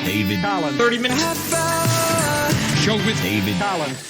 David Collins. 30 minutes. Show with David Collins.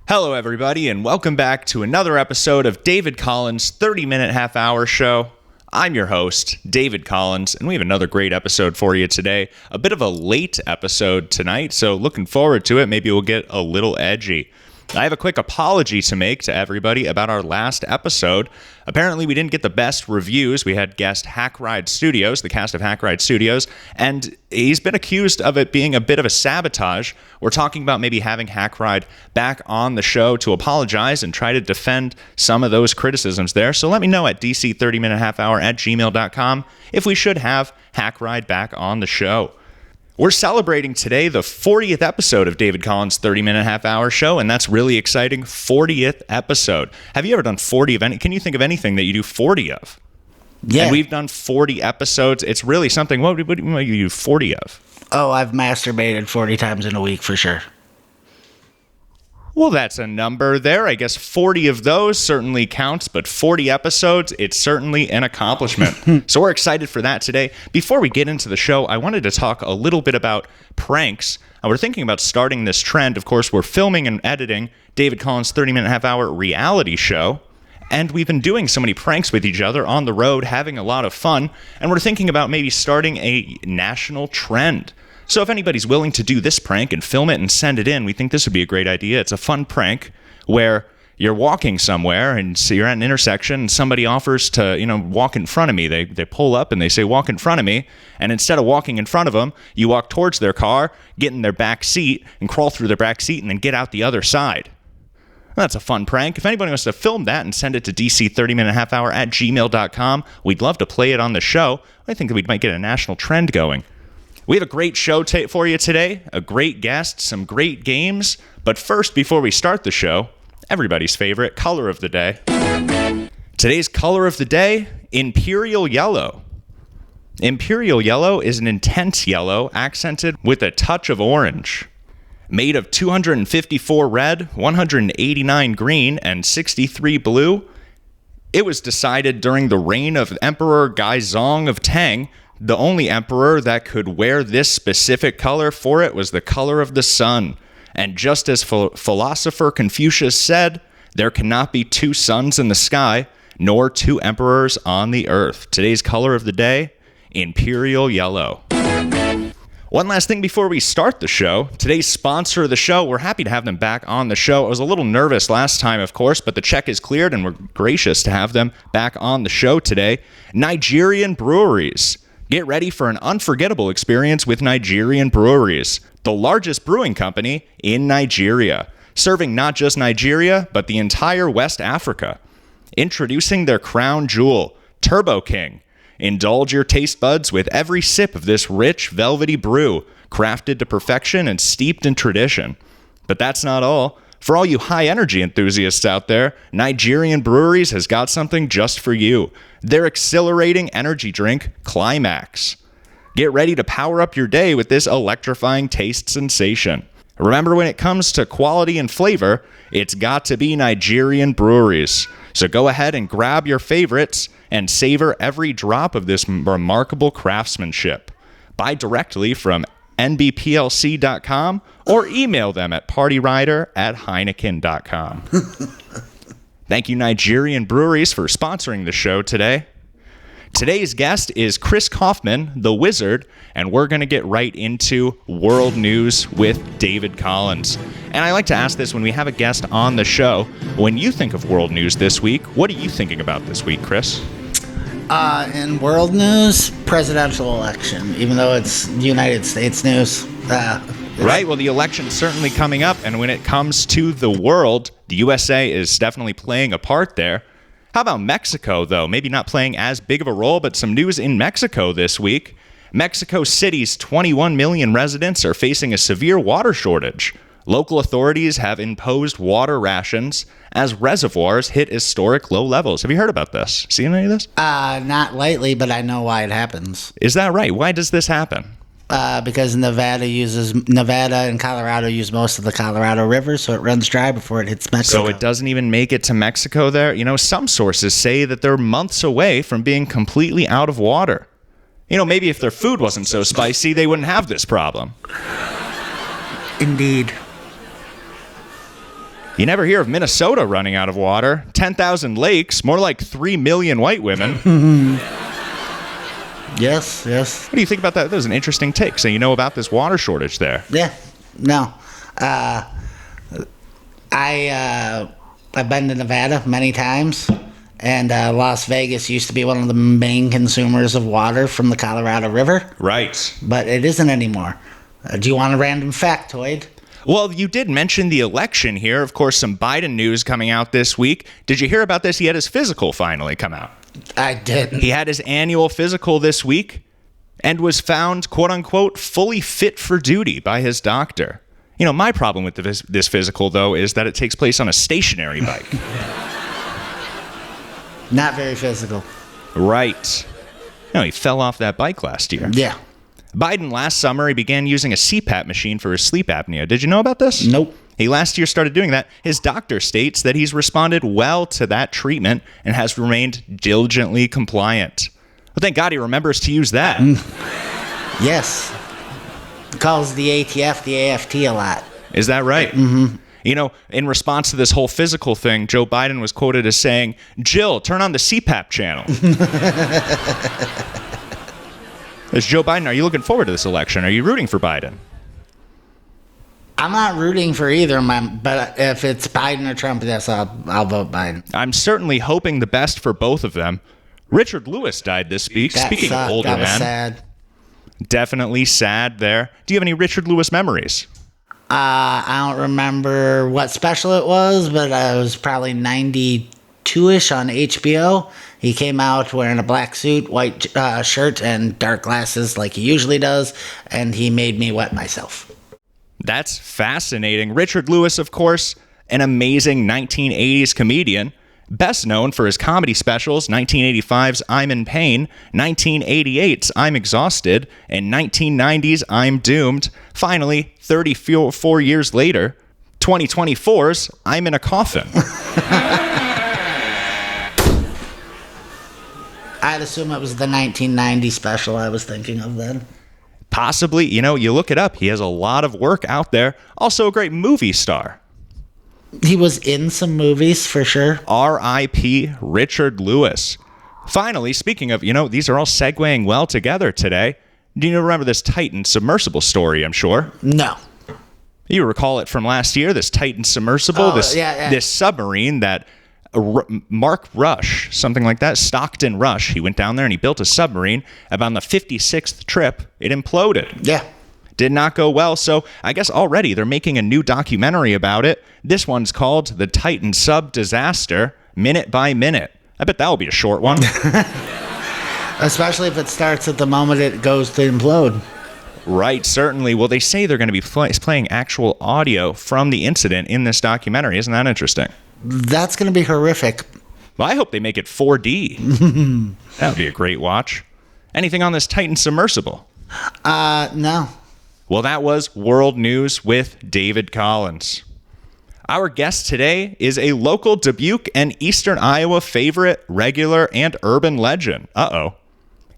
Hello, everybody, and welcome back to another episode of David Collins' 30-minute half-hour show. I'm your host, David Collins, and we have another great episode for you today. A bit of a late episode tonight, so looking forward to it. Maybe we'll get a little edgy. I have a quick apology to make to everybody about our last episode. Apparently, we didn't get the best reviews. We had guest Hack Ride Studios, the cast of Hack Ride Studios, and he's been accused of it being a bit of a sabotage. We're talking about maybe having Hack Ride back on the show to apologize and try to defend some of those criticisms there. So let me know at dc30minutehalfhour@gmail.com if we should have Hack Ride back on the show. We're celebrating today the 40th episode of David Collins' 30-minute half-hour show, and that's really exciting. 40th episode. Have you ever done 40 of any? Can you think of anything that you do 40 of? Yeah. And we've done 40 episodes. It's really something. What do you do 40 of? Oh, I've masturbated 40 times in a week for sure. Well, that's a number there. I guess 40 of those certainly counts, but 40 episodes, it's certainly an accomplishment. So we're excited for that today. Before we get into the show, I wanted to talk a little bit about pranks. We're thinking about starting this trend. Of course, we're filming and editing David Collins' 30-minute half-hour reality show, and we've been doing so many pranks with each other on the road, having a lot of fun, and we're thinking about maybe starting a national trend. So if anybody's willing to do this prank and film it and send it in, we think this would be a great idea. It's a fun prank where you're walking somewhere and so you're at an intersection and somebody offers to, walk in front of me. They pull up and they say, walk in front of me. And instead of walking in front of them, you walk towards their car, get in their back seat and crawl through their back seat and then get out the other side. That's a fun prank. If anybody wants to film that and send it to dc30minutehalfhour@gmail.com, we'd love to play it on the show. I think that we might get a national trend going. We have a great show for you today, a great guest, some great games. But first, before we start the show, everybody's favorite color of the day. Today's color of the day, Imperial Yellow. Imperial Yellow is an intense yellow accented with a touch of orange. Made of 254 red, 189 green, and 63 blue, it was decided during the reign of Emperor Gaizong of Tang. The only emperor that could wear this specific color for it was the color of the sun. And just as philosopher Confucius said, there cannot be two suns in the sky, nor two emperors on the earth. Today's color of the day, Imperial Yellow. One last thing before we start the show. Today's sponsor of the show, we're happy to have them back on the show. I was a little nervous last time, of course, but the check is cleared and we're gracious to have them back on the show today. Nigerian Breweries. Get ready for an unforgettable experience with Nigerian Breweries, the largest brewing company in Nigeria, serving not just Nigeria, but the entire West Africa. Introducing their crown jewel, Turbo King. Indulge your taste buds with every sip of this rich, velvety brew, crafted to perfection and steeped in tradition. But that's not all. For all you high-energy enthusiasts out there, Nigerian Breweries has got something just for you. Their exhilarating energy drink, Climax. Get ready to power up your day with this electrifying taste sensation. Remember, when it comes to quality and flavor, it's got to be Nigerian Breweries. So go ahead and grab your favorites and savor every drop of this remarkable craftsmanship. Buy directly from nbplc.com or email them at partyrider@heineken.com. Thank you, Nigerian Breweries, for sponsoring the show today. Today's guest is Chris Coffman, the Wizard, and we're going to get right into world news with David Collins. And I like to ask this when we have a guest on the show. When you think of world news this week, what are you thinking about this week, Chris? In world news, presidential election, even though it's United States news. Right, well, the election's certainly coming up, and when it comes to the world, the USA is definitely playing a part there. How about Mexico, though? Maybe not playing as big of a role, but some news in Mexico this week. Mexico City's 21 million residents are facing a severe water shortage. Local authorities have imposed water rations as reservoirs hit historic low levels. Have you heard about this? Seen any of this? Not lately, but I know why it happens. Is that right? Why does this happen? Because Nevada and Colorado use most of the Colorado River, so it runs dry before it hits Mexico. So it doesn't even make it to Mexico there? You know, some sources say that they're months away from being completely out of water. Maybe if their food wasn't so spicy, they wouldn't have this problem. Indeed. You never hear of Minnesota running out of water. 10,000 lakes, more like 3 million white women. Yes. What do you think about that? That was an interesting take. So you know about this water shortage there. Yeah. No. I've been to Nevada many times, and Las Vegas used to be one of the main consumers of water from the Colorado River. Right. But it isn't anymore. Do you want a random factoid? Well, you did mention the election here. Of course, some Biden news coming out this week. Did you hear about this? He had his physical finally come out. I didn't. He had his annual physical this week and was found, quote unquote, fully fit for duty by his doctor. My problem with this physical, though, is that it takes place on a stationary bike. Not very physical. Right. He fell off that bike last year. Yeah. Biden last summer, he began using a CPAP machine for his sleep apnea. Did you know about this? Nope. He last year started doing that. His doctor states that he's responded well to that treatment and has remained diligently compliant. Well, thank God he remembers to use that. Yes. Calls the ATF the AFT a lot. Is that right? Mm-hmm. In response to this whole physical thing, Joe Biden was quoted as saying, "Jill, turn on the CPAP channel." As Joe Biden, are you looking forward to this election? Are you rooting for Biden? I'm not rooting for either of them, but if it's Biden or Trump, yes, I'll vote Biden. I'm certainly hoping the best for both of them. Richard Lewis died this week. Speaking of older men. That was sad. Definitely sad there. Do you have any Richard Lewis memories? I don't remember what special it was, but it was probably 92-ish on HBO. He came out wearing a black suit, white shirt, and dark glasses like he usually does, and he made me wet myself. That's fascinating. Richard Lewis, of course, an amazing 1980s comedian, best known for his comedy specials, 1985's I'm in Pain, 1988's I'm Exhausted, and 1990's I'm Doomed. Finally, 34 years later, 2024's I'm in a Coffin. I'd assume it was the 1990 special I was thinking of then. Possibly, you look it up. He has a lot of work out there. Also a great movie star. He was in some movies for sure. R.I.P. Richard Lewis. Finally, speaking of, these are all segueing well together today. Do you remember this Titan submersible story, I'm sure? No. You recall it from last year, this Titan submersible, this submarine that Mark Rush, something like that, Stockton Rush, he went down there and he built a submarine. About on the 56th trip, it imploded. Yeah. Did not go well, so I guess already they're making a new documentary about it. This one's called The Titan Sub Disaster, Minute by Minute. I bet that'll be a short one. Especially if it starts at the moment it goes to implode. Right, certainly. Well, they say they're going to be playing actual audio from the incident in this documentary. Isn't that interesting? That's going to be horrific. Well, I hope they make it 4D. That would be a great watch. Anything on this Titan submersible? No. Well, that was World News with David Collins. Our guest today is a local Dubuque and Eastern Iowa favorite, regular, and urban legend.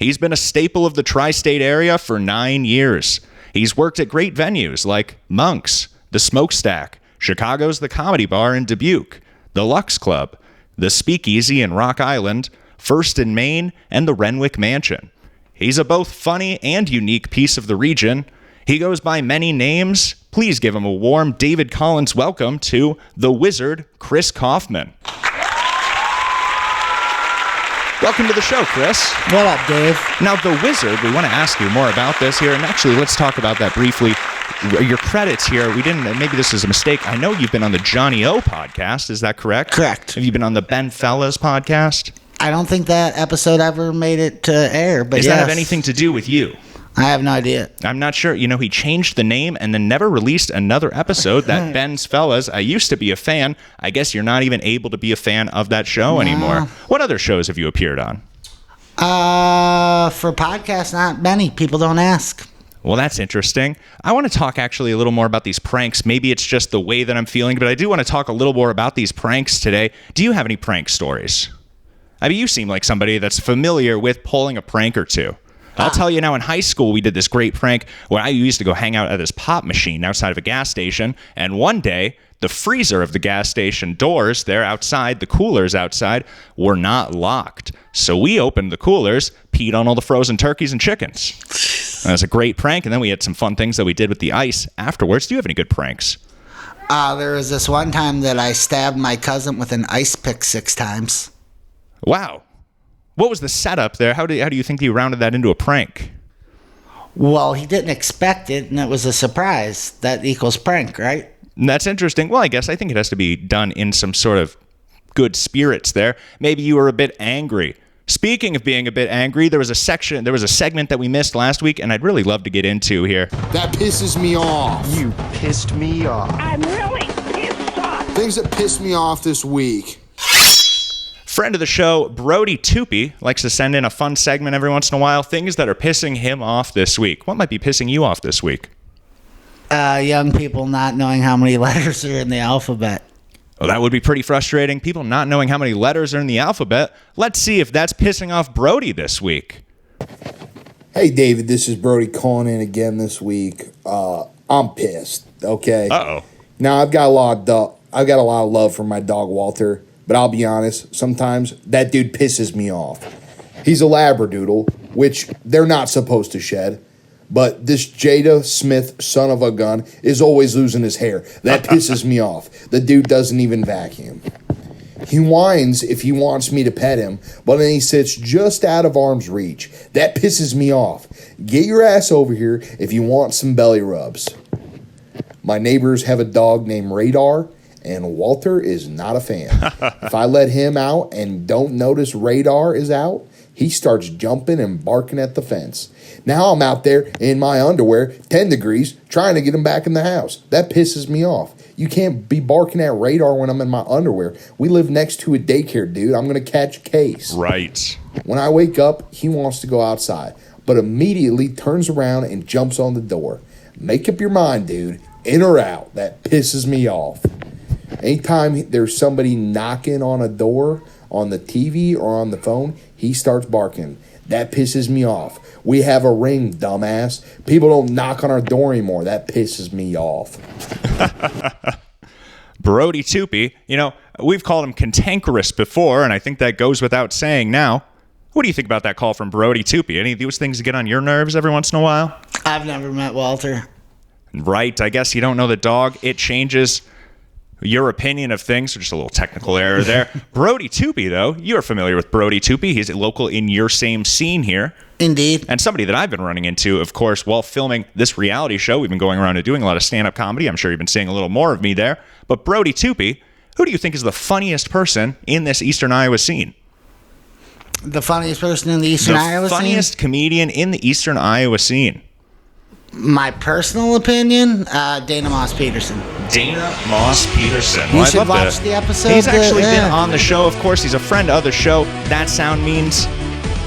He's been a staple of the tri-state area for 9 years. He's worked at great venues like Monk's, the Smokestack, Chicago's The Comedy Bar in Dubuque, the Lux Club, the Speakeasy in Rock Island, First in Maine, and the Renwick Mansion. He's a both funny and unique piece of the region. He goes by many names. Please give him a warm David Collins welcome to the Wizard, Chris Coffman. Welcome to the show, Chris. What up, Dave? Now, the Wizard, we want to ask you more about this here, and actually, let's talk about that briefly. Your credits here, maybe this is a mistake. I know you've been on the Johnny O podcast, is that correct? Correct. Have you been on the Ben Fellas podcast? I don't think that episode ever made it to air, but Does that have anything to do with you? I have no idea. I'm not sure. He changed the name and then never released another episode. That Ben's Fellas, I used to be a fan. I guess you're not even able to be a fan of that show anymore. What other shows have you appeared on? For podcasts, not many. People don't ask. Well, that's interesting. I want to talk actually a little more about these pranks. Maybe it's just the way that I'm feeling, but I do want to talk a little more about these pranks today. Do you have any prank stories? I mean, you seem like somebody that's familiar with pulling a prank or two. I'll tell you now, in high school, we did this great prank where I used to go hang out at this pop machine outside of a gas station. And one day, the freezer of the gas station doors there outside, the coolers outside, were not locked. So we opened the coolers, peed on all the frozen turkeys and chickens. That was a great prank. And then we had some fun things that we did with the ice afterwards. Do you have any good pranks? There was this one time that I stabbed my cousin with an ice pick 6 times. Wow. What was the setup there? How do you think you rounded that into a prank? Well, he didn't expect it, and it was a surprise. That equals prank, right? That's interesting. Well, I think it has to be done in some sort of good spirits there. Maybe you were a bit angry. Speaking of being a bit angry, there was a segment that we missed last week, and I'd really love to get into here. That pisses me off. You pissed me off. I'm really pissed off. Things that piss me off this week. Friend of the show, Brody Toopy, likes to send in a fun segment every once in a while. Things that are pissing him off this week. What might be pissing you off this week? Young people not knowing how many letters are in the alphabet. Well, that would be pretty frustrating. People not knowing how many letters are in the alphabet. Let's see if that's pissing off Brody this week. Hey, David, this is Brody calling in again this week. I'm pissed, okay? Uh-oh. Now, I've got a lot of love for my dog, Walter, but I'll be honest, sometimes that dude pisses me off. He's a Labradoodle, which they're not supposed to shed, but this Jada Smith son of a gun is always losing his hair. That pisses me off. The dude doesn't even vacuum. He whines if he wants me to pet him, but then he sits just out of arm's reach. That pisses me off. Get your ass over here if you want some belly rubs. My neighbors have a dog named Radar, and Walter is not a fan. If I let him out and don't notice Radar is out, he starts jumping and barking at the fence. Now I'm out there in my underwear, 10 degrees, trying to get him back in the house. That pisses me off. You can't be barking at Radar when I'm in my underwear. We live next to a daycare, dude. I'm going to catch a case. Right. When I wake up, he wants to go outside, but immediately turns around and jumps on the door. Make up your mind, dude. In or out. That pisses me off. Anytime there's somebody knocking on a door on the TV or on the phone, he starts barking. That pisses me off. We have a ring, dumbass. People don't knock on our door anymore. That pisses me off. Brody Toopy, we've called him cantankerous before, and I think that goes without saying now. What do you think about that call from Brody Toopy? Any of those things get on your nerves every once in a while? I've never met Walter. Right. I guess you don't know the dog. It changes your opinion of things. So just a little technical error there. Brody Toopy, though, you're familiar with Brody Toopy. He's local in your same scene here. Indeed. And somebody that I've been running into, of course, while filming this reality show. We've been going around and doing a lot of stand-up comedy. I'm sure you've been seeing a little more of me there. But Brody Toopy, who do you think is the funniest person in this Eastern Iowa scene? The funniest person in the Eastern Iowa scene? The funniest comedian in the Eastern Iowa scene. My personal opinion, Dana Moss Peterson. Dana Moss Peterson. You should watch the episode. He's actually been on the show. Of course, he's a friend of the show. That sound means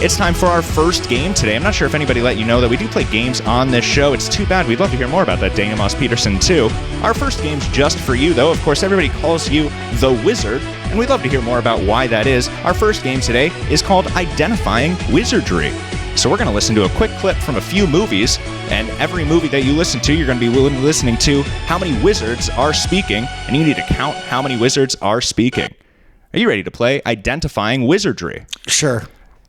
it's time for our first game today. I'm not sure if anybody let you know that we do play games on this show. It's too bad. We'd love to hear more about that Dana Moss Peterson, too. Our first game's just for you, though. Of course, everybody calls you the Wizard, and we'd love to hear more about why that is. Our first game today is called Identifying Wizardry. So we're going to listen to a quick clip from a few movies, and every movie that you listen to, you're going to be listening to how many wizards are speaking, and you need to count how many wizards are speaking. Are you ready to play Identifying Wizardry? Sure.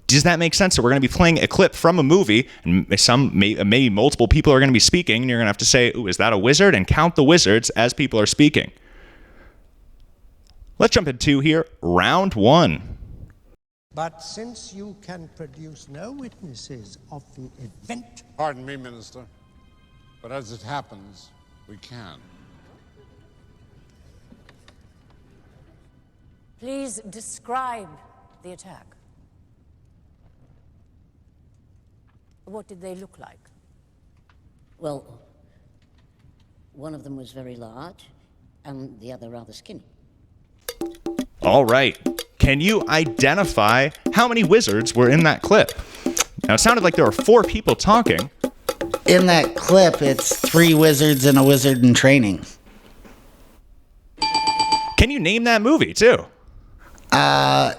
Does that make sense? So we're going to be playing a clip from a movie, and maybe multiple people are going to be speaking, and you're going to have to say, ooh, is that a wizard? And count the wizards as people are speaking. Let's jump into here, round one. But since you can produce no witnesses of the event... Pardon me, Minister, but as it happens, we can. Please describe the attack. What did they look like? Well, one of them was very large, and the other rather skinny. All right. Can you identify how many wizards were in that clip? Now, it sounded like there were 4 people talking. In that clip, it's 3 wizards and a wizard in training. Can you name that movie, too?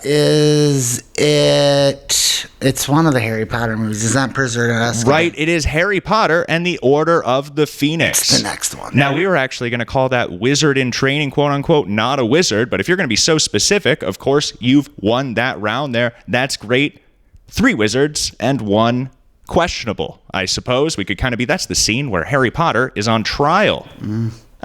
Is it? It's one of the Harry Potter movies. It's not Prisoner of Azkaban. Right, it is Harry Potter and the Order of the Phoenix. It's the next one. Now, we were actually going to call that wizard in training, quote unquote, not a wizard. But if you're going to be so specific, of course, you've won that round there. That's great. 3 wizards and 1 questionable, I suppose. We could kind of be, that's the scene where Harry Potter is on trial.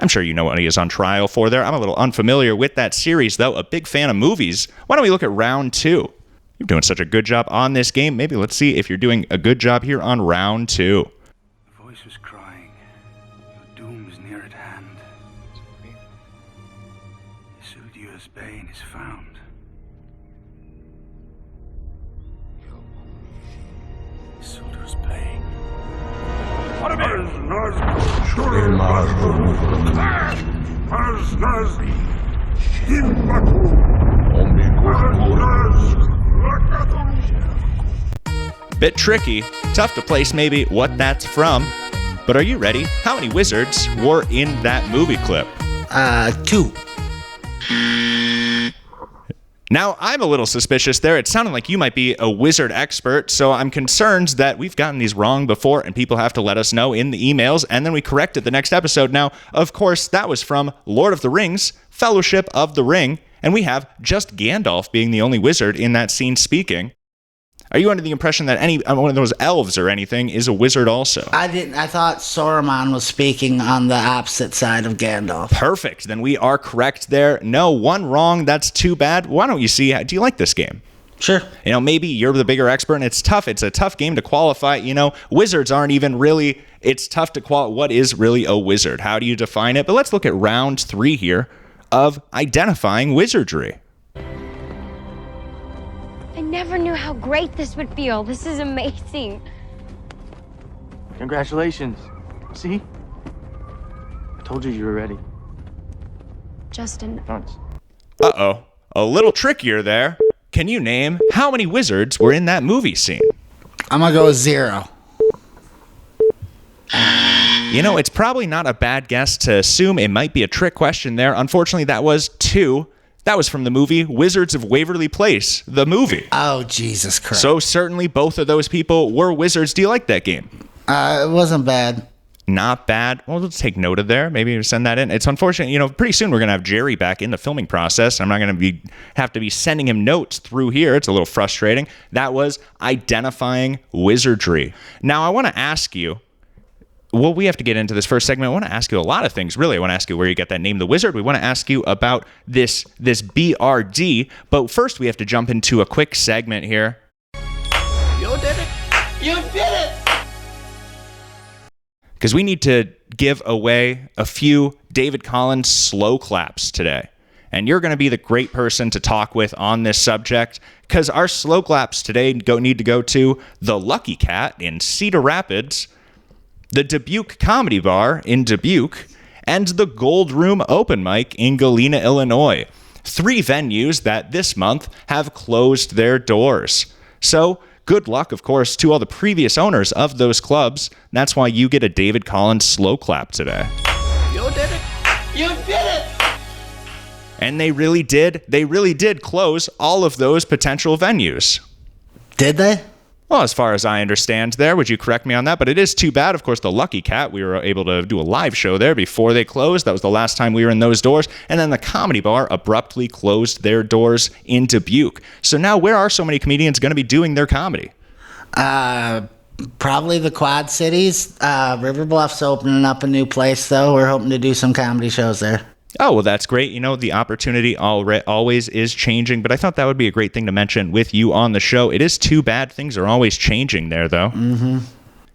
I'm sure you know what he is on trial for there. I'm a little unfamiliar with that series, though. A big fan of movies. Why don't we look at round 2? You're doing such a good job on this game. Maybe let's see if you're doing a good job here on round 2. The voice was crying. Your doom is near at hand. Isildur's bane is found. Isildur's bane. Bit tricky, tough to place maybe what that's from, but are you ready? How many wizards were in that movie clip? 2. Now, I'm a little suspicious there. It sounded like you might be a wizard expert, so I'm concerned that we've gotten these wrong before and people have to let us know in the emails, and then we correct it the next episode. Now, of course, that was from Lord of the Rings, Fellowship of the Ring, and we have just Gandalf being the only wizard in that scene speaking. Are you under the impression that any one of those elves or anything is a wizard also? I didn't. I thought Saruman was speaking on the opposite side of Gandalf. Perfect. Then we are correct there. No, 1 wrong. That's too bad. Why don't you see? Do you like this game? Sure. You know, maybe you're the bigger expert, and it's tough. It's a tough game to qualify. You know, wizards aren't even really. It's tough to qualify. What is really a wizard? How do you define it? But let's look at round 3 here of identifying wizardry. I never knew how great this would feel. This is amazing. Congratulations. See? I told you were ready. Justin. Uh-oh. A little trickier there. Can you name how many wizards were in that movie scene? I'm going to go with 0. You know, it's probably not a bad guess to assume it might be a trick question there. Unfortunately, that was 2. That was from the movie Wizards of Waverly Place, the movie. Oh, Jesus Christ. So certainly both of those people were wizards. Do you like that game? It wasn't bad. Not bad. Well, let's take note of there. Maybe send that in. It's unfortunate, you know, pretty soon we're going to have Jerry back in the filming process. I'm not going to have to be sending him notes through here. It's a little frustrating. That was identifying wizardry. Now, I want to ask you, well, we have to get into this first segment. I want to ask you a lot of things, really. I want to ask you where you get that name, The Wizard. We want to ask you about this BRD. But first, we have to jump into a quick segment here. You did it! You did it! Because we need to give away a few David Collins slow claps today. And you're going to be the great person to talk with on this subject, because our slow claps today need to go to the Lucky Cat in Cedar Rapids, the Dubuque Comedy Bar in Dubuque, and the Gold Room Open Mic in Galena, Illinois. 3 venues that this month have closed their doors. So good luck, of course, to all the previous owners of those clubs. That's why you get a David Collins slow clap today. You did it! You did it! And they really did close all of those potential venues. Did they? Well, as far as I understand there, would you correct me on that? But it is too bad. Of course, the Lucky Cat, we were able to do a live show there before they closed. That was the last time we were in those doors. And then the Comedy Bar abruptly closed their doors in Dubuque. So now where are so many comedians going to be doing their comedy? Probably the Quad Cities. River Bluff's opening up a new place, though. We're hoping to do some comedy shows there. Oh, well, that's great. You know, the opportunity always is changing, but I thought that would be a great thing to mention with you on the show. It is too bad things are always changing there, though. Mm-hmm.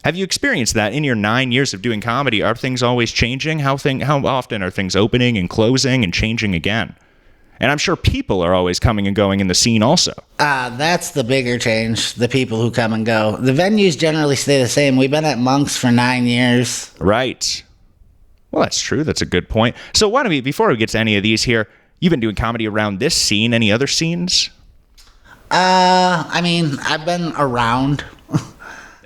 Have you experienced that in your 9 years of doing comedy? Are things always changing? How often are things opening and closing and changing again? And I'm sure people are always coming and going in the scene also. That's the bigger change, the people who come and go. The venues generally stay the same. We've been at Monk's for 9 years. Right. Well, that's true. That's a good point. So why don't we, before we get to any of these here, you've been doing comedy around this scene. Any other scenes? I mean, I've been around.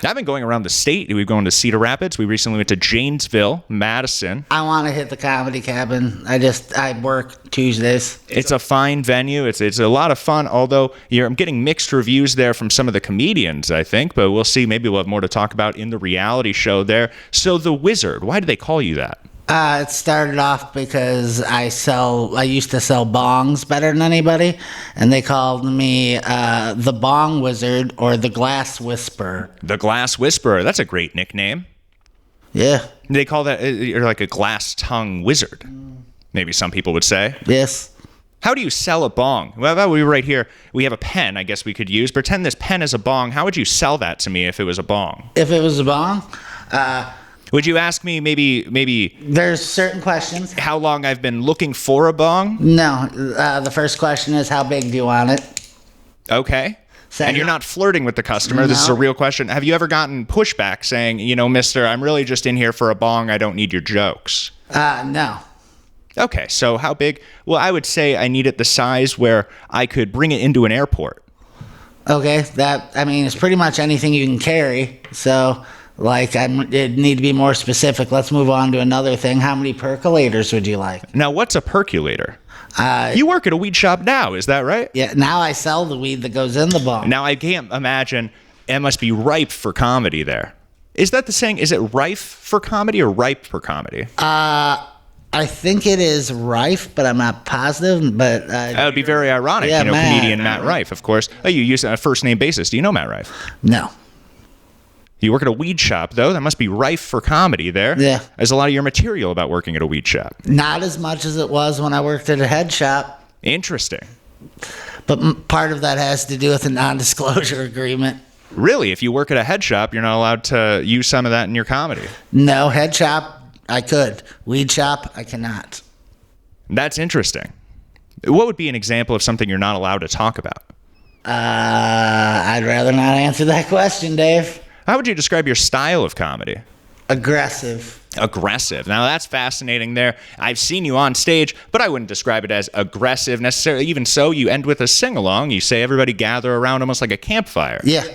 I've been going around the state. We've gone to Cedar Rapids. We recently went to Janesville, Madison. I want to hit the Comedy Cabin. I work Tuesdays. It's a fine venue. It's a lot of fun, although I'm getting mixed reviews there from some of the comedians, I think, but we'll see. Maybe we'll have more to talk about in the reality show there. So The Wizard, why do they call you that? It started off because I used to sell bongs better than anybody, and they called me the Bong Wizard or the Glass Whisperer. The Glass Whisperer. That's a great nickname. Yeah. They call that you're like a glass tongue wizard. Maybe some people would say. Yes. How do you sell a bong? Well, about we right here, we have a pen I guess we could use. Pretend this pen is a bong. How would you sell that to me if it was a bong? If it was a bong? Would you ask me maybe there's certain questions. How long I've been looking for a bong? No. The first question is how big do you want it? Okay. And you're not flirting with the customer. No. This is a real question. Have you ever gotten pushback saying, mister, I'm really just in here for a bong. I don't need your jokes? No. Okay. So how big? Well, I would say I need it the size where I could bring it into an airport. Okay. It's pretty much anything you can carry. So... it need to be more specific. Let's move on to another thing. How many percolators would you like? Now, what's a percolator? You work at a weed shop now, is that right? Yeah, now I sell the weed that goes in the bong. Now, I can't imagine it must be ripe for comedy there. Is that the saying? Is it rife for comedy or ripe for comedy? I think it is Rife, but I'm not positive. But that would be very ironic. Yeah, comedian Matt Rife, of course. Oh, you use it on a first-name basis. Do you know Matt Rife? No. You work at a weed shop, though. That must be rife for comedy there. Yeah. There's a lot of your material about working at a weed shop. Not as much as it was when I worked at a head shop. Interesting. But part of that has to do with a non-disclosure agreement. Really? If you work at a head shop, you're not allowed to use some of that in your comedy? No, head shop, I could. Weed shop, I cannot. That's interesting. What would be an example of something you're not allowed to talk about? I'd rather not answer that question, Dave. How would you describe your style of comedy? Aggressive. Aggressive. Now, that's fascinating there. I've seen you on stage, but I wouldn't describe it as aggressive necessarily. Even so, you end with a sing-along. You say everybody gather around almost like a campfire. Yeah.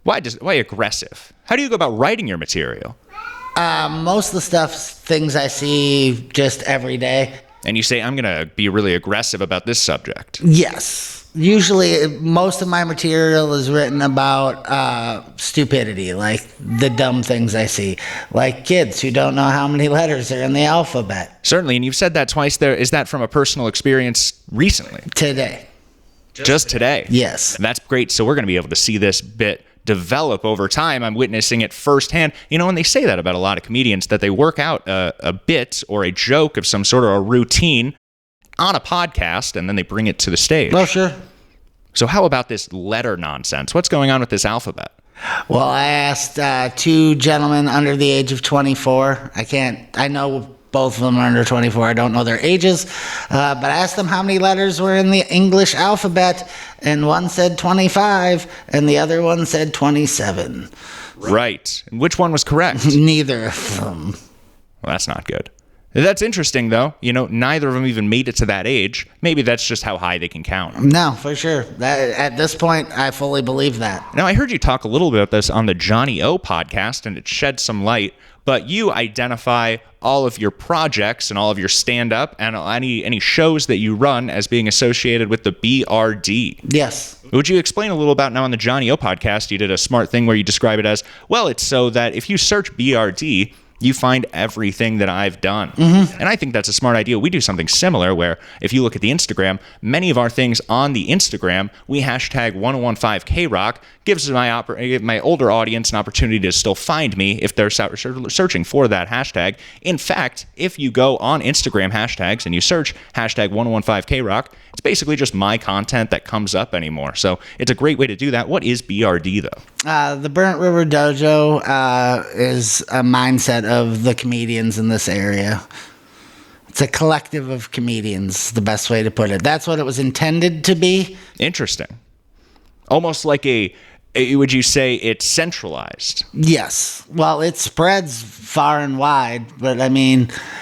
Why aggressive? How do you go about writing your material? Most of the stuff's things I see just every day. And you say, I'm going to be really aggressive about this subject. Yes. Usually, most of my material is written about stupidity, like the dumb things I see. Like kids who don't know how many letters are in the alphabet. Certainly, and you've said that twice there. Is that from a personal experience recently? Today. Just today? Yes. That's great. So we're going to be able to see this bit develop over time. I'm witnessing it firsthand. And they say that about a lot of comedians, that they work out a bit or a joke of some sort of a routine on a podcast, and then they bring it to the stage. Oh, sure. So how about this letter nonsense? What's going on with this alphabet? Well, I asked two gentlemen under the age of 24. I know both of them are under 24. I don't know their ages. But I asked them how many letters were in the English alphabet, and one said 25, and the other one said 27. Right. And which one was correct? Neither of them. Well, that's not good. That's interesting, though. Neither of them even made it to that age. Maybe that's just how high they can count. No, for sure. At this point, I fully believe that. Now, I heard you talk a little bit about this on the Johnny O podcast, and it shed some light. But you identify all of your projects and all of your stand-up and any shows that you run as being associated with the BRD. Yes. Would you explain a little about now on the Johnny O podcast, you did a smart thing where you describe it as, well, it's so that if you search BRD, you find everything that I've done. Mm-hmm. And I think that's a smart idea. We do something similar where if you look at the Instagram, many of our things on the Instagram, we hashtag 1015KRock, gives my older audience an opportunity to still find me if they're searching for that hashtag. In fact, if you go on Instagram hashtags and you search hashtag 1015KRock, it's basically just my content that comes up anymore. So it's a great way to do that. What is BRD, though? The Burnt River Dojo is a mindset of the comedians in this area. It's a collective of comedians, the best way to put it. That's what it was intended to be. Interesting. Almost like would you say it's centralized? Yes. Well, it spreads far and wide, but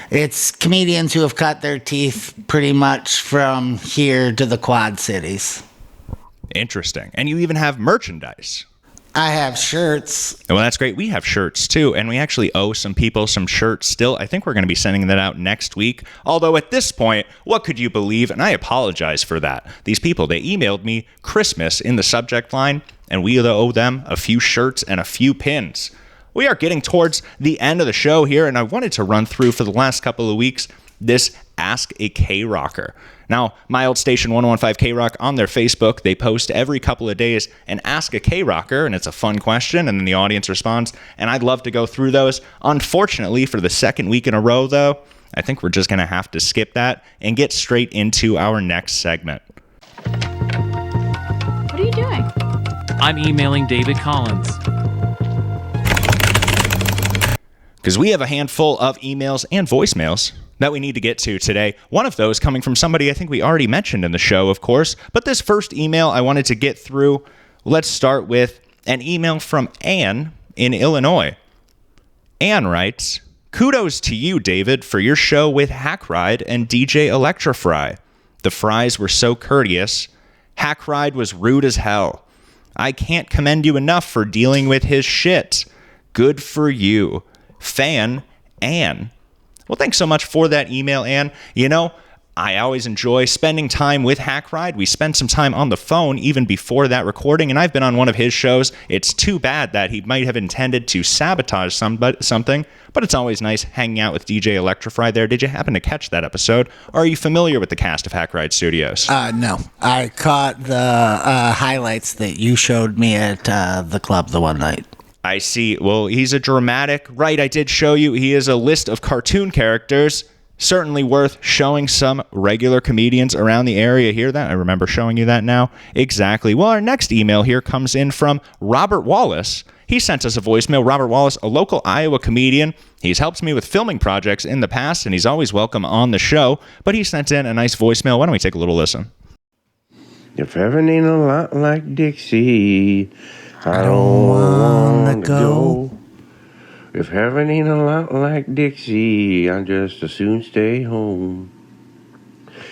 it's comedians who have cut their teeth pretty much from here to the Quad Cities. Interesting. And you even have merchandise. I have shirts. Well, that's great. We have shirts too, and we actually owe some people some shirts still. I think we're going to be sending that out next week. Although at this point, what could you believe? And I apologize for that. These people, they emailed me Christmas in the subject line, and we owe them a few shirts and a few pins. We are getting towards the end of the show here, and I wanted to run through for the last couple of weeks this Ask a K-Rocker. Now, my old station 115 K-Rock on their Facebook, they post every couple of days an Ask a K-Rocker, and it's a fun question, and then the audience responds, and I'd love to go through those. Unfortunately, for the second week in a row, though, I think we're just going to have to skip that and get straight into our next segment. What are you doing? I'm emailing David Collins. Because we have a handful of emails and voicemails that we need to get to today. One of those coming from somebody I think we already mentioned in the show, of course. But this first email I wanted to get through, let's start with an email from Anne in Illinois. Anne writes, "Kudos to you, David, for your show with Hackride and DJ Electrofry. The Fries were so courteous. Hackride was rude as hell. I can't commend you enough for dealing with his shit. Good for you. Fan, Anne." Well, thanks so much for that email, Anne. You know, I always enjoy spending time with Hackride. We spent some time on the phone even before that recording, and I've been on one of his shows. It's too bad that he might have intended to sabotage something, but it's always nice hanging out with DJ Electrofry there. Did you happen to catch that episode, or are you familiar with the cast of Hackride Studios? No. I caught the highlights that you showed me at the club the one night. I see. Well, he's a dramatic. Right, I did show you. He is a list of cartoon characters. Certainly worth showing some regular comedians around the area here. That I remember showing you that now. Exactly. Well, our next email here comes in from Robert Wallace. He sent us a voicemail. Robert Wallace, a local Iowa comedian. He's helped me with filming projects in the past, and he's always welcome on the show. But he sent in a nice voicemail. Why don't we take a little listen? If heaven ain't a lot like Dixie, I don't wanna go. If heaven ain't a lot like Dixie, I'll just as soon stay home.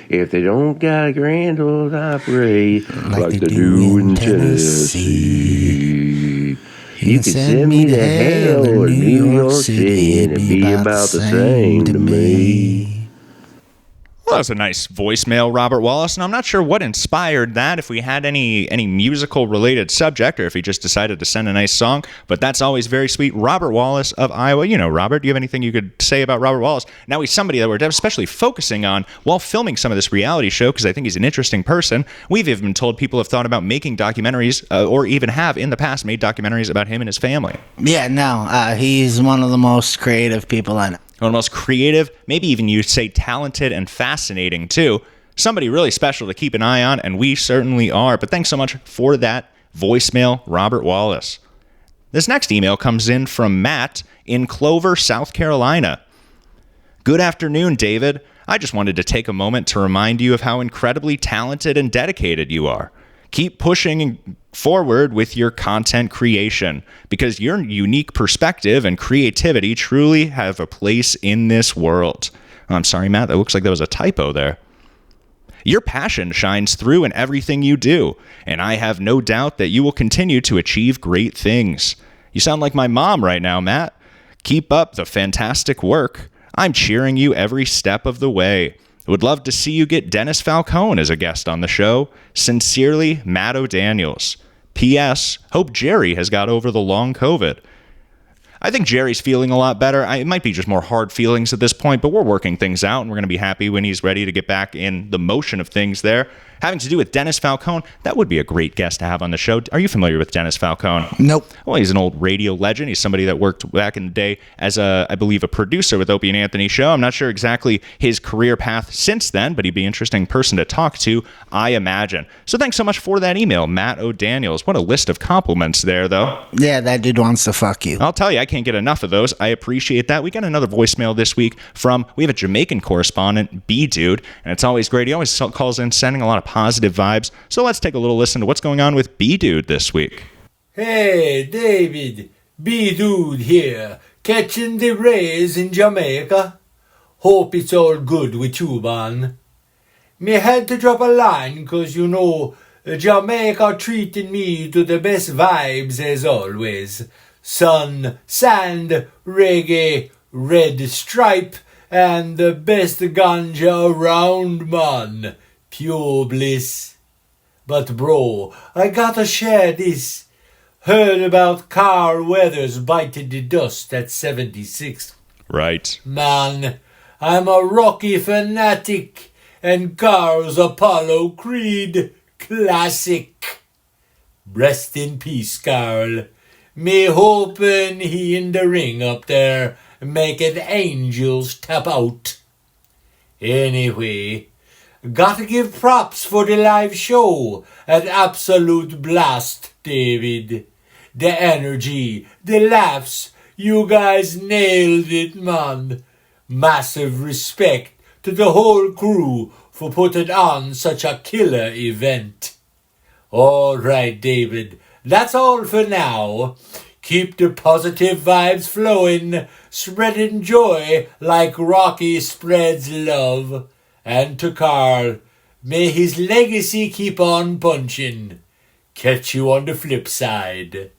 If they don't got a Grand Old Opry like they do in Tennessee, you can send me to hell or New York City and it'd be about the same to me. Well, that was a nice voicemail, Robert Wallace, and I'm not sure what inspired that, if we had any musical-related subject, or if he just decided to send a nice song, but that's always very sweet. Robert Wallace of Iowa. You know, Robert, do you have anything you could say about Robert Wallace? Now, he's somebody that we're especially focusing on while filming some of this reality show, because I think he's an interesting person. We've even been told people have thought about making documentaries, or even have in the past made documentaries about him and his family. Yeah, no, he's one of the most creative people I know. One of the most creative, maybe even you'd say talented and fascinating too. Somebody really special to keep an eye on, and we certainly are. But thanks so much for that voicemail, Robert Wallace. This next email comes in from Matt in Clover, South Carolina. Good afternoon, David. I just wanted to take a moment to remind you of how incredibly talented and dedicated you are. Keep pushing forward with your content creation, because your unique perspective and creativity truly have a place in this world. Oh, I'm sorry, Matt, that looks like there was a typo there. Your passion shines through in everything you do, and I have no doubt that you will continue to achieve great things. You sound like my mom right now, Matt. Keep up the fantastic work. I'm cheering you every step of the way. Would love to see you get Dennis Falcone as a guest on the show. Sincerely, Matt O'Daniels. P.S. Hope Jerry has got over the long COVID. I think Jerry's feeling a lot better. It might be just more hard feelings at this point, but we're working things out, and we're going to be happy when he's ready to get back in the motion of things there. Having to do with Dennis Falcone, that would be a great guest to have on the show. Are you familiar with Dennis Falcone? Nope. Well, he's an old radio legend. He's somebody that worked back in the day as I believe, a producer with Opie and Anthony show. I'm not sure exactly his career path since then, but he'd be an interesting person to talk to, I imagine. So thanks so much for that email, Matt O'Daniels. What a list of compliments there, though. Yeah, that dude wants to fuck you. I'll tell you, I can't get enough of those. I appreciate that. We got another voicemail this week we have a Jamaican correspondent, B-Dude, and it's always great. He always calls in sending a lot of positive vibes. So let's take a little listen to what's going on with B-Dude this week. Hey, David, B-Dude here, catching the rays in Jamaica. Hope it's all good with you, man. Me had to drop a line, 'cause you know, Jamaica treating me to the best vibes as always. Sun, sand, reggae, red stripe, and the best ganja around, man. Pure bliss. But bro, I gotta share this. Heard about Carl Weathers biting the dust at 76. Right. Man, I'm a Rocky fanatic, and Carl's Apollo Creed classic. Rest in peace, Carl. Me hoping he in the ring up there making angels tap out. Anyway, gotta give props for the live show. An absolute blast, David. The energy, the laughs, you guys nailed it, man. Massive respect to the whole crew for putting on such a killer event. All right, David, that's all for now. Keep the positive vibes flowing, spreading joy like Rocky spreads love. And to Carl, may his legacy keep on punching. Catch you on the flip side.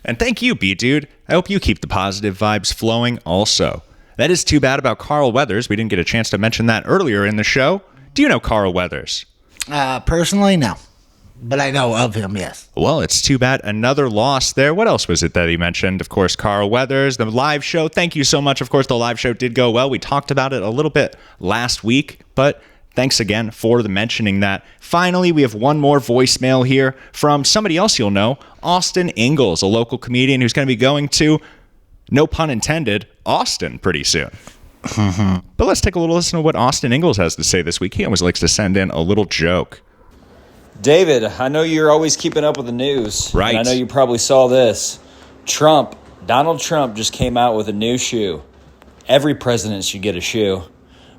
And thank you, B-Dude. I hope you keep the positive vibes flowing also. That is too bad about Carl Weathers. We didn't get a chance to mention that earlier in the show. Do you know Carl Weathers? Personally, no. But I know of him, yes. Well, it's too bad. Another loss there. What else was it that he mentioned? Of course, Carl Weathers, the live show. Thank you so much. Of course, the live show did go well. We talked about it a little bit last week, but thanks again for the mentioning that. Finally, we have one more voicemail here from somebody else you'll know, Austin Ingalls, a local comedian who's going to be going to, no pun intended, Austin pretty soon. But let's take a little listen to what Austin Ingalls has to say this week. He always likes to send in a little joke. David, I know you're always keeping up with the news. Right. And I know you probably saw this. Donald Trump just came out with a new shoe. Every president should get a shoe.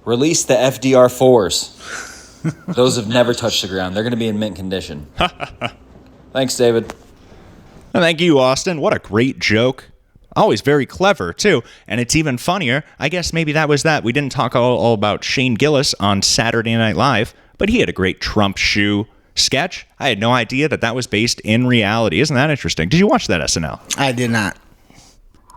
Release the FDR4s. Those have never touched the ground. They're going to be in mint condition. Thanks, David. Thank you, Austin. What a great joke. Always very clever, too. And it's even funnier. I guess maybe that was that. We didn't talk all about Shane Gillis on Saturday Night Live, but he had a great Trump shoe sketch. I had no idea that was based in reality. Isn't that interesting? Did you watch that SNL? I did not.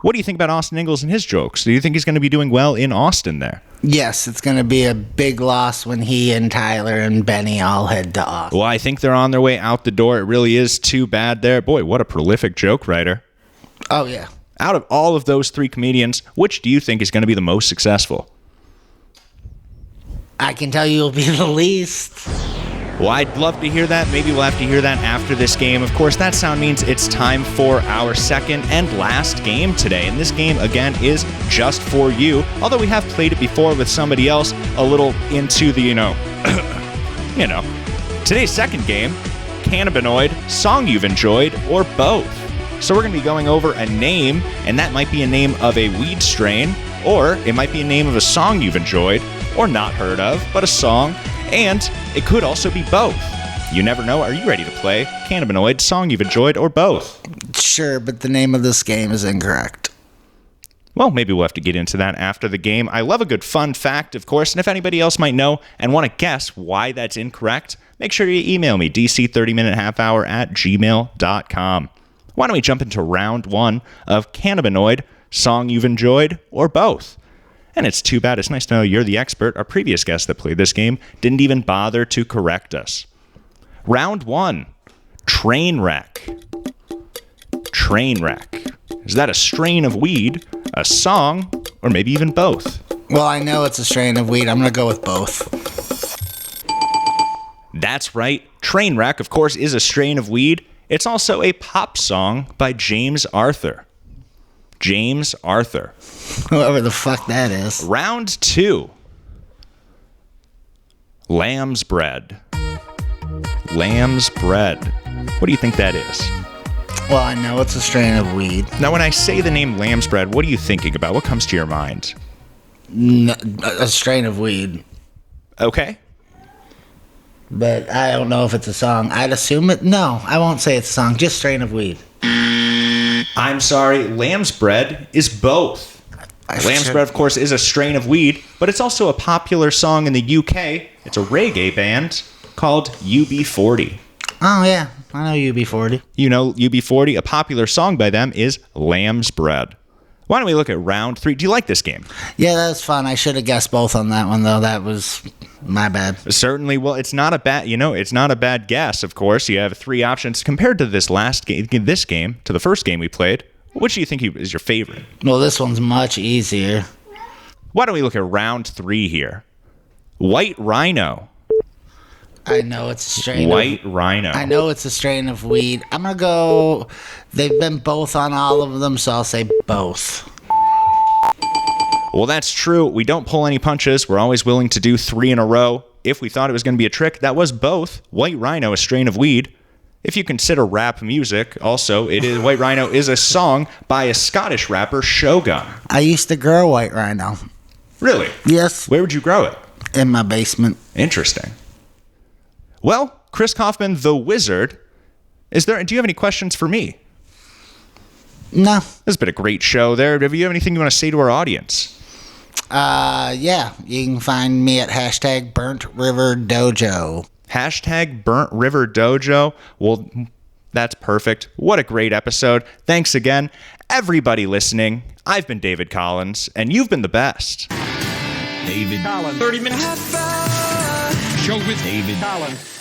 What do you think about Austin Ingalls and his jokes? Do you think he's going to be doing well in Austin there? Yes, it's going to be a big loss when he and Tyler and Benny all head to Austin. Well, I think they're on their way out the door. It really is too bad there. Boy, what a prolific joke writer. Oh, yeah. Out of all of those three comedians, which do you think is going to be the most successful? I can tell you it'll be the least. Well, I'd love to hear that. Maybe we'll have to hear that after this game. Of course, that sound means it's time for our second and last game today. And this game, again, is just for you. Although we have played it before with somebody else a little into the, Today's second game, Cannabinoid, Song You've Enjoyed, or both. So we're going to be going over a name, and that might be a name of a weed strain, or it might be a name of a song you've enjoyed, or not heard of, but a song. And it could also be both. You never know. Are you ready to play Cannabinoid, Song You've Enjoyed, or both? Sure, but the name of this game is incorrect. Well, maybe we'll have to get into that after the game. I love a good fun fact, of course, and if anybody else might know and want to guess why that's incorrect, make sure you email me, dc30minutehalfhour@gmail.com. Why don't we jump into round one of Cannabinoid, Song You've Enjoyed, or both? And it's too bad. It's nice to know you're the expert. Our previous guest that played this game didn't even bother to correct us. Round one, train wreck. Train wreck. Is that a strain of weed, a song, or maybe even both? Well, I know it's a strain of weed. I'm going to go with both. That's right. Train wreck, of course, is a strain of weed. It's also a pop song by James Arthur. James Arthur. Whoever the fuck that is. Round two. Lamb's bread. Lamb's bread. What do you think that is? Well, I know it's a strain of weed. Now, when I say the name lamb's bread, what are you thinking about? What comes to your mind? A strain of weed. Okay. But I don't know if it's a song. I'd assume it. No, I won't say it's a song. Just strain of weed. I'm sorry. Lamb's bread is both. Lamb's bread, of course, is a strain of weed, but it's also a popular song in the UK. It's a reggae band called UB40. Oh, yeah. I know UB40. You know UB40? A popular song by them is Lamb's Bread. Why don't we look at round 3? Do you like this game? Yeah, that was fun. I should have guessed both on that one, though. That was my bad. Certainly. Well, it's not a bad guess, of course. You have 3 options. Compared to this game, to the first game we played, which do you think is your favorite? Well, this one's much easier. Why don't we look at round 3 here? White Rhino. I know it's a strain White Rhino. I know it's a strain of weed. I'm going to go... They've been both on all of them, so I'll say both. Well, that's true. We don't pull any punches. We're always willing to do 3 in a row. If we thought it was going to be a trick, that was both. White Rhino, a strain of weed. If you consider rap music, also, White Rhino is a song by a Scottish rapper, Shogun. I used to grow White Rhino. Really? Yes. Where would you grow it? In my basement. Interesting. Well, Chris Coffman, the Wizard, do you have any questions for me? No. This has been a great show there. Do you have anything you want to say to our audience? Yeah. You can find me at hashtag Burnt River Dojo. Hashtag Burnt River Dojo. Well, that's perfect. What a great episode. Thanks again, everybody listening. I've been David Collins, and you've been the best. David Collins. 30 minutes. Show with David Collins.